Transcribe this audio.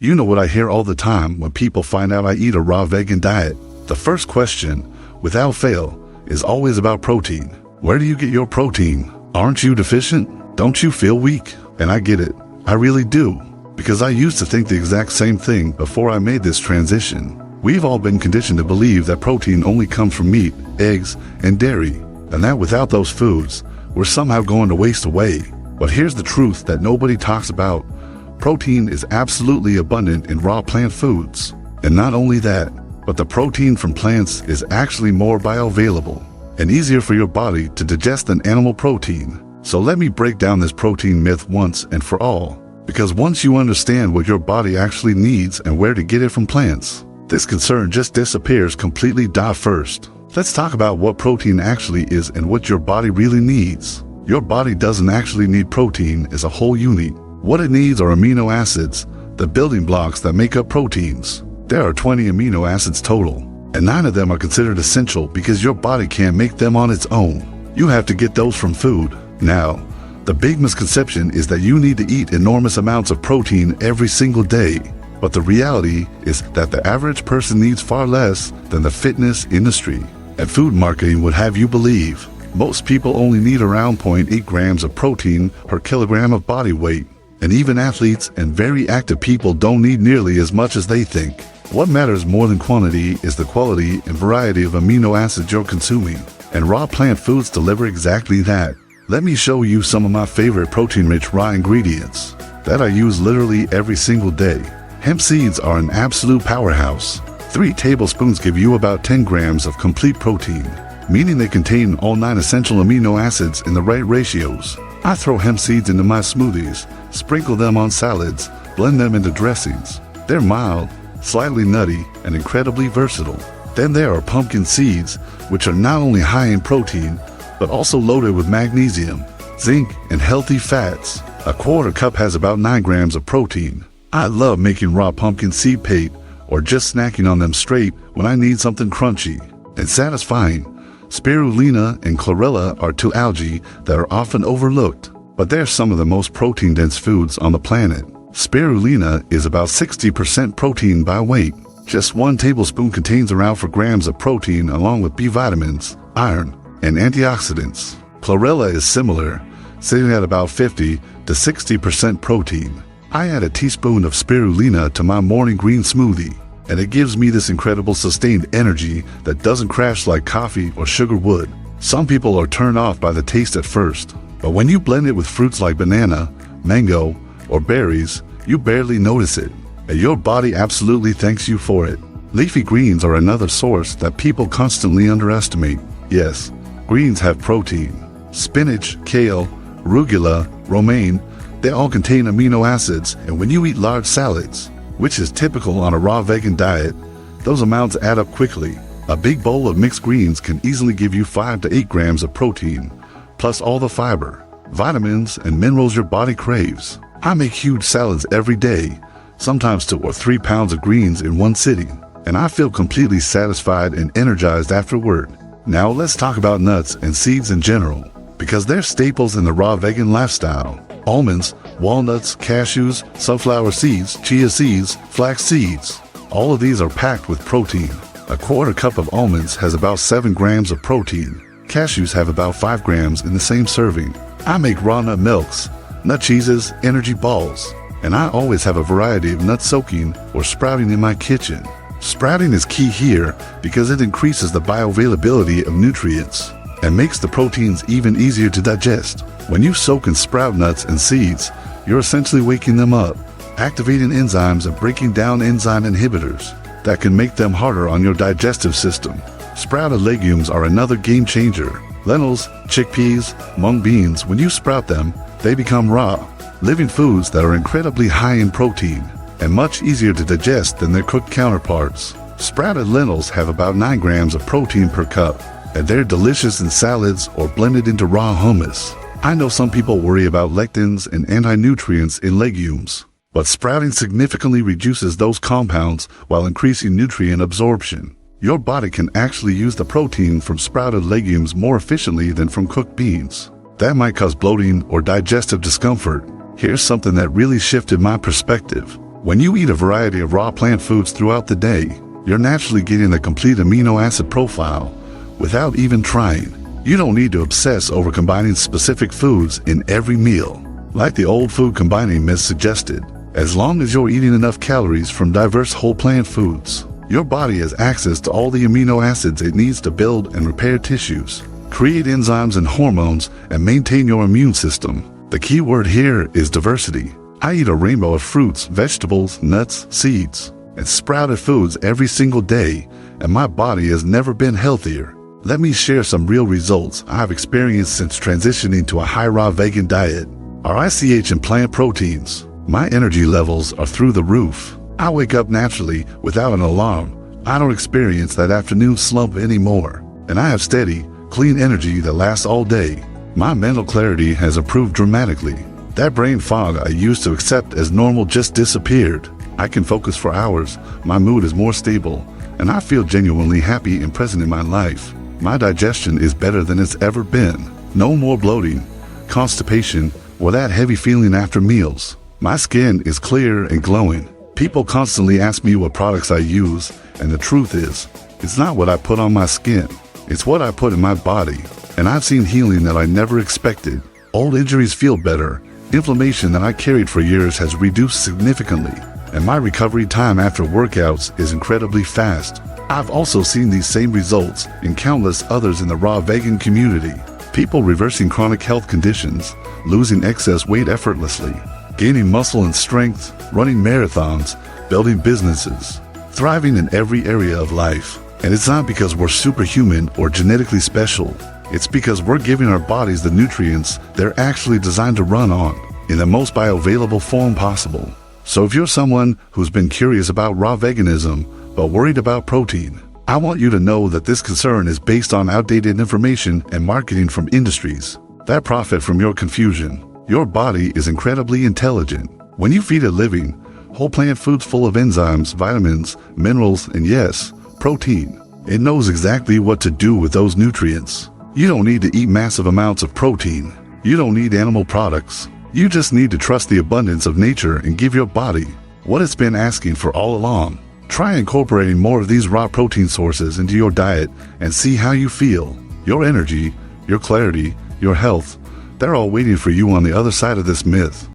You know what I hear all the time when people find out I eat a raw vegan diet? The first question, without fail, is always about protein. Where do you get your protein? Aren't you deficient? Don't you feel weak? And I get it. I really do. Because I used to think the exact same thing before I made this transition. We've all been conditioned to believe that protein only comes from meat, eggs, and dairy, and that without those foods, we're somehow going to waste away. But here's the truth that nobody talks about. Protein is absolutely abundant in raw plant foods. And not only that, but the protein from plants is actually more bioavailable and easier for your body to digest than animal protein. So let me break down this protein myth once and for all. Because once you understand what your body actually needs and where to get it from plants, this concern just disappears completely. First, let's talk about what protein actually is and what your body really needs. Your body doesn't actually need protein as a whole unit. What it needs are amino acids, the building blocks that make up proteins. There are 20 amino acids total, and 9 of them are considered essential because your body can't make them on its own. You have to get those from food. Now, the big misconception is that you need to eat enormous amounts of protein every single day. But the reality is that the average person needs far less than the fitness industry and food marketing would have you believe. Most people only need around 0.8 grams of protein per kilogram of body weight. And even athletes and very active people don't need nearly as much as they think. What matters more than quantity is the quality and variety of amino acids you're consuming. And raw plant foods deliver exactly that. Let me show you some of my favorite protein-rich raw ingredients that I use literally every single day. Hemp seeds are an absolute powerhouse. 3 tablespoons give you about 10 grams of complete protein, meaning they contain all 9 essential amino acids in the right ratios. I throw hemp seeds into my smoothies, sprinkle them on salads, blend them into dressings. They're mild, slightly nutty, and incredibly versatile. Then there are pumpkin seeds, which are not only high in protein, but also loaded with magnesium, zinc, and healthy fats. A quarter cup has about 9 grams of protein. I love making raw pumpkin seed paste or just snacking on them straight when I need something crunchy and satisfying. Spirulina and chlorella are 2 algae that are often overlooked, but they're some of the most protein-dense foods on the planet. Spirulina is about 60% protein by weight. Just 1 tablespoon contains around 4 grams of protein along with B vitamins, iron, and antioxidants. Chlorella is similar, sitting at about 50 to 60% protein. I add a teaspoon of spirulina to my morning green smoothie, and it gives me this incredible sustained energy that doesn't crash like coffee or sugar would. Some people are turned off by the taste at first, but when you blend it with fruits like banana, mango, or berries, you barely notice it, and your body absolutely thanks you for it. Leafy greens are another source that people constantly underestimate. Yes, greens have protein. Spinach, kale, arugula, romaine, they all contain amino acids, and when you eat large salads, which is typical on a raw vegan diet, those amounts add up quickly. A big bowl of mixed greens can easily give you 5 to 8 grams of protein, plus all the fiber, vitamins, and minerals your body craves. I make huge salads every day, sometimes 2 or 3 pounds of greens in one sitting, and I feel completely satisfied and energized afterward. Now let's talk about nuts and seeds in general, because they're staples in the raw vegan lifestyle. Almonds, walnuts, cashews, sunflower seeds, chia seeds, flax seeds. All of these are packed with protein. A quarter cup of almonds has about 7 grams of protein. Cashews have about 5 grams in the same serving. I make raw nut milks, nut cheeses, energy balls, and I always have a variety of nut soaking or sprouting in my kitchen. Sprouting is key here because it increases the bioavailability of nutrients and makes the proteins even easier to digest. When you soak and sprout nuts and seeds, you're essentially waking them up, activating enzymes and breaking down enzyme inhibitors that can make them harder on your digestive system. Sprouted legumes are another game changer. Lentils, chickpeas, mung beans, when you sprout them, they become raw, living foods that are incredibly high in protein and much easier to digest than their cooked counterparts. Sprouted lentils have about 9 grams of protein per cup, and they're delicious in salads or blended into raw hummus. I know some people worry about lectins and anti-nutrients in legumes, but sprouting significantly reduces those compounds while increasing nutrient absorption. Your body can actually use the protein from sprouted legumes more efficiently than from cooked beans. That might cause bloating or digestive discomfort. Here's something that really shifted my perspective. When you eat a variety of raw plant foods throughout the day, you're naturally getting a complete amino acid profile without even trying. You don't need to obsess over combining specific foods in every meal, like the old food combining myth suggested. As long as you're eating enough calories from diverse whole plant foods, your body has access to all the amino acids it needs to build and repair tissues, create enzymes and hormones, and maintain your immune system. The key word here is diversity. I eat a rainbow of fruits, vegetables, nuts, seeds, and sprouted foods every single day, and my body has never been healthier. Let me share some real results I've experienced since transitioning to a high raw vegan diet. Our ICH and plant proteins. My energy levels are through the roof. I wake up naturally without an alarm. I don't experience that afternoon slump anymore, and I have steady, clean energy that lasts all day. My mental clarity has improved dramatically. That brain fog I used to accept as normal just disappeared. I can focus for hours, my mood is more stable, and I feel genuinely happy and present in my life. My digestion is better than it's ever been. No more bloating, constipation, or that heavy feeling after meals. My skin is clear and glowing. People constantly ask me what products I use, and the truth is, it's not what I put on my skin, it's what I put in my body. And I've seen healing that I never expected. Old injuries feel better. Inflammation that I carried for years has reduced significantly, and my recovery time after workouts is incredibly fast. I've also seen these same results in countless others in the raw vegan community. People reversing chronic health conditions, losing excess weight effortlessly, gaining muscle and strength, running marathons, building businesses, thriving in every area of life. And it's not because we're superhuman or genetically special. It's because we're giving our bodies the nutrients they're actually designed to run on, in the most bioavailable form possible. So if you're someone who's been curious about raw veganism, but worried about protein, I want you to know that this concern is based on outdated information and marketing from industries that profit from your confusion. Your body is incredibly intelligent. When you feed it living, whole plant foods full of enzymes, vitamins, minerals, and yes, protein, it knows exactly what to do with those nutrients. You don't need to eat massive amounts of protein. You don't need animal products. You just need to trust the abundance of nature and give your body what it's been asking for all along. Try incorporating more of these raw protein sources into your diet and see how you feel. Your energy, your clarity, your health, they're all waiting for you on the other side of this myth.